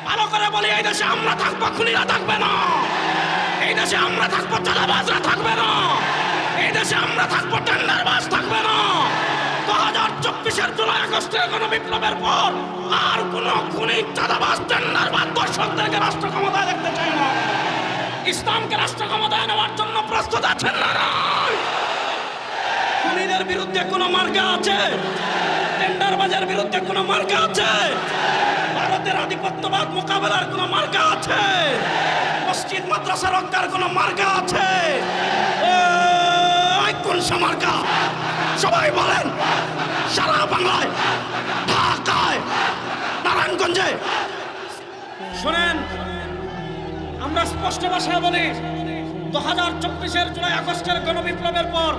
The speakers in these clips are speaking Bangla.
ভালো করে বলি, এই দেশে আমরা থাকবো, খুনিরা থাকবে না। এই দেশে আমরা থাকবো, চাঁদাবাজরা থাকবে না। এই দেশে আমরা থাকবো, টেন্ডারবাজ থাকবে না। 2024-এর জুলাই আগস্টের গণবিপ্লবের পর আর কোন খুনি, চাঁদাবাজ, টেন্ডারবাজ, দর্শকদেরকে রাষ্ট্র ক্ষমতায় দেখতে চাই না। ইসলামকে রাষ্ট্র ক্ষমতায় নেওয়ার জন্য প্রস্তুত আছেন না? খুনিদের বিরুদ্ধে কোনো মার্কা আছে? টেন্ডারবাজের বিরুদ্ধে কোনো মার্কা আছে? ভারতের আধিপত্যবাদ মোকাবেলার কোনো মার্কা আছে? মসজিদ মাদ্রাসা রক্ষার কোনো মার্কা আছে? কোন মার্কা? সবাই বলেন। সারা বাংলায়, ঢাকায়, নারায়ণগঞ্জে। শোনেন, আমরা স্পষ্ট ভাষায় বলি, 2024-এর জুলাই আগস্টের গণবিপ্লবের পর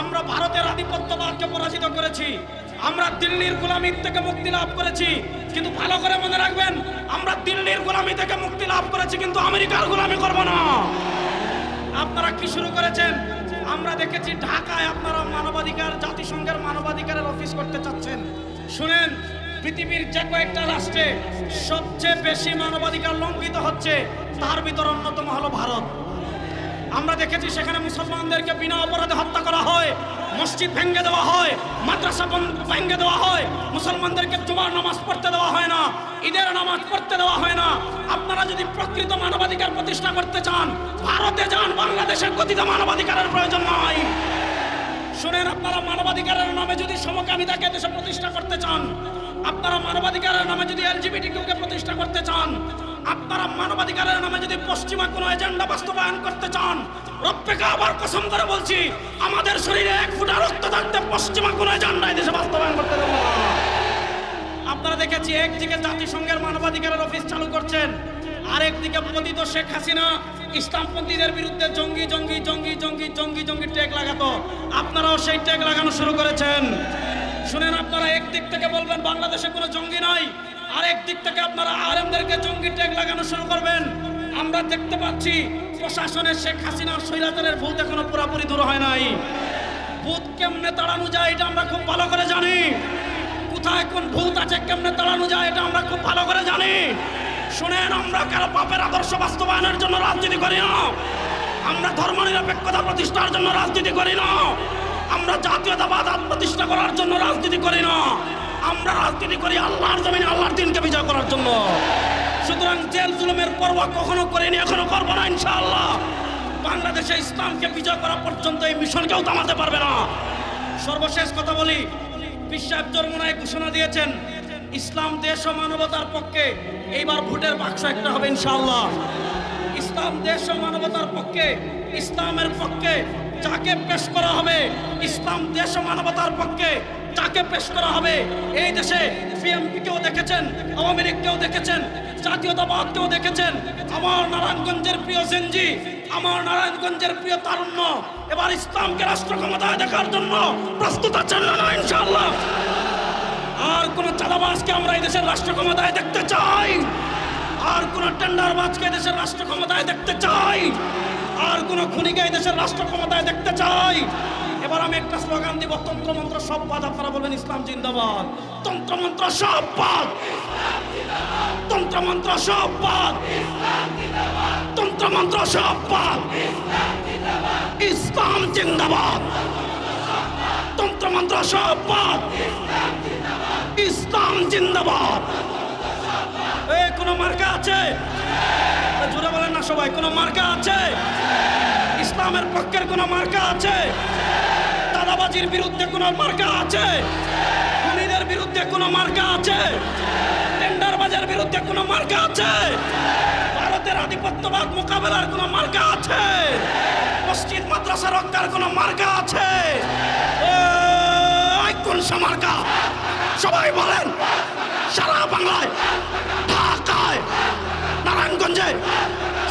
আমরা ভারতের আধিপত্যবাদকে পরাজিত করেছি। আমরা দিল্লির গোলামি থেকে মুক্তি লাভ করেছি। কিন্তু ভালো করে মনে রাখবেন, আমরা দিল্লির গোলামি থেকে মুক্তি লাভ করেছি, কিন্তু আমেরিকার গোলামি করব না। আপনারা কি শুরু করেছেন? আমরা দেখেছি ঢাকায় আপনারা মানবাধিকার, জাতিসংঘের মানবাধিকারের অফিস করতে চাচ্ছেন। শুনেন, পৃথিবীর যে কয়েকটা রাষ্ট্রে সবচেয়ে বেশি মানবাধিকার লঙ্ঘিত হচ্ছে, তার ভিতর অন্যতম হলো ভারত। আমরা দেখেছি সেখানে মুসলমানদেরকে বিনা অপরাধে হত্যা করা হয়, মসজিদ ভেঙে দেওয়া হয়, মাদ্রাসা ভেঙে দেওয়া হয়, মুসলমানদেরকে জুমার নামাজ পড়তে দেওয়া হয় না, ঈদের নামাজ পড়তে দেওয়া হয় না। আপনারা যদি প্রকৃত মানবাধিকার প্রতিষ্ঠা করতে চান, ভারতে যান। বাংলাদেশের গতিত মানবাধিকারের প্রয়োজন নাই। শুনেন, আপনারা মানবাধিকারের নামে যদি সমকামিতাকে দেশে প্রতিষ্ঠা করতে চান, আপনারা মানবাধিকারের নামে যদি এলজিবিটিকিউকে প্রতিষ্ঠা করতে চান, আপনারা মানবাধিকারের নামে যদি পশ্চিমা কোনো এজেন্ডা বাস্তবায়ন করতে চান, রব্বেকে আবার কসম করে বলছি, আমাদের শরীরে 1 ফোঁটা রক্ত থাকতে পশ্চিমা কোনো এজেন্ডা এই দেশে বাস্তবায়ন করতে দেব না। আপনারা দেখেছি একদিকে জাতিসংঘের মানবাধিকারের অফিস চালু করছেন, আরেকদিকে পতিত শেখ হাসিনা ইসলামপন্থীদের বিরুদ্ধে জঙ্গি জঙ্গি জঙ্গি জঙ্গি জঙ্গি জঙ্গি ট্যাগ লাগাতো। আপনারাও সেই ট্যাগ লাগানো শুরু করেছেন। শুনেন, আপনারা একদিক থেকে বলবেন বাংলাদেশে কোনো জঙ্গি নাই, আরেক দিক থেকে আপনারা আলেমদেরকে জঙ্গি ট্যাগ লাগানো শুরু করবেন। আমরা দেখতে পাচ্ছি প্রশাসনের শেখ হাসিনার স্বৈরাচারের ভূত এখনো পুরোপুরি দূর হয় নাই। ভূত কেমনে তাড়ানো যায় এটা আমরা খুব ভালো করে জানি। কোথায় কোন ভূত আছে, কেমনে তাড়ানো যায় এটা আমরা খুব ভালো করে জানি। শুনেন, আমরা কারো পাপের আদর্শ বাস্তবায়নের জন্য রাজনীতি করি না। আমরা ধর্মনিরপেক্ষতা প্রতিষ্ঠার জন্য রাজনীতি করি না। আমরা জাতীয়তাবাদ প্রতিষ্ঠা করার জন্য রাজনীতি করি না। আমরা রাজনীতি করি আল্লাহর জমিনে আল্লাহর দিনকে বিজয় করার জন্য। সুতরাং জেল জুলুমের পরোয়া কখনো করিনি, এখনো করবো না ইনশাআল্লাহ। বাংলাদেশে ইসলামকে বিজয় করা পর্যন্ত এই মিশনকেও থামাতে পারবে না। সর্বশেষ কথা বলি, পীর সাহেব চরমোনাই ঘোষণা দিয়েছেন, ইসলাম দেশ ও মানবতার পক্ষে। এইবার ভোটের বাক্স একটা হবে ইনশাআল্লাহ। ইসলাম দেশ ও মানবতার পক্ষে, ইসলামের পক্ষে যাকে পেশ করা হবে, ইসলাম দেশ ও মানবতার পক্ষে যাকে পেশ করা হবে। এই দেশে বিএনপিকেও দেখেছেন, আওয়ামী লীগকেও দেখেছেন, জাতীয়তাবাদকেও দেখেছেন। আমার নারায়ণগঞ্জের প্রিয় জেনজি, আমার নারায়ণগঞ্জের প্রিয় তারুণ্য এবার ইসলামকে রাষ্ট্র ক্ষমতায় দেখার জন্য প্রস্তুত আছেন না ইনশাআল্লাহ? আর কোন চাঁদাবাজকে আমরা এই দেশের রাষ্ট্র ক্ষমতায় দেখতে চাই? আর কোন টেন্ডারবাজকে দেশের রাষ্ট্র ক্ষমতায় দেখতে চাই? আর কোন খুনিকে এই দেশের রাষ্ট্র ক্ষমতায় দেখতে চাই? এবার আমি একটা স্লোগান দিব, তন্ত্রমন্ত্র সব বাদ। আপনারা বলবেন ইসলাম জিন্দাবাদ। তন্ত্রমন্ত্র সব বাদ, তন্ত্রমন্ত্র সব বাদ, তন্ত্রমন্ত্র সব বাদ। ইসলাম জিন্দাবাদ, তন্ত্রমন্ত্র সব বাদ, ইসলাম জিন্দাবাদ। কোন মার্কা আছে? জোরে বলেন না সবাই, কোন মার্কা আছে? ইসলামের পক্ষের কোন মার্কা আছে? দাদাবাজির বিরুদ্ধে কোন মার্কা আছে? খুনিদের বিরুদ্ধে কোন মার্কা আছে? টেন্ডারবাজের বিরুদ্ধে কোন মার্কা আছে? ভারতের আধিপত্যবাদ মোকাবেলার কোন মার্কা আছে? মসজিদ মাদ্রাসা রক্ষার কোন মার্কা আছে? কোন মার্কা? সবাই বলেন। সারা বাংলায়, ঢাকায়, নারায়ণগঞ্জে,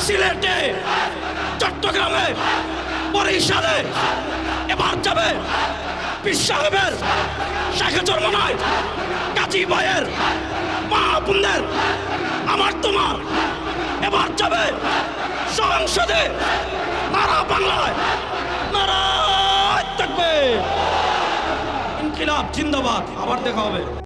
সিলেটে, চট্টগ্রামে, বরিশালে এবার যাবে পীর সাহেবের, শেখ চরমোনাই, কাজী ভাইয়ের, মা বোনদের, আমার তোমার এবার যাবে সংসদে। নারা বাংলায় নারায় থাকবে। ইনকিলাব জিন্দাবাদ। আবার দেখা হবে।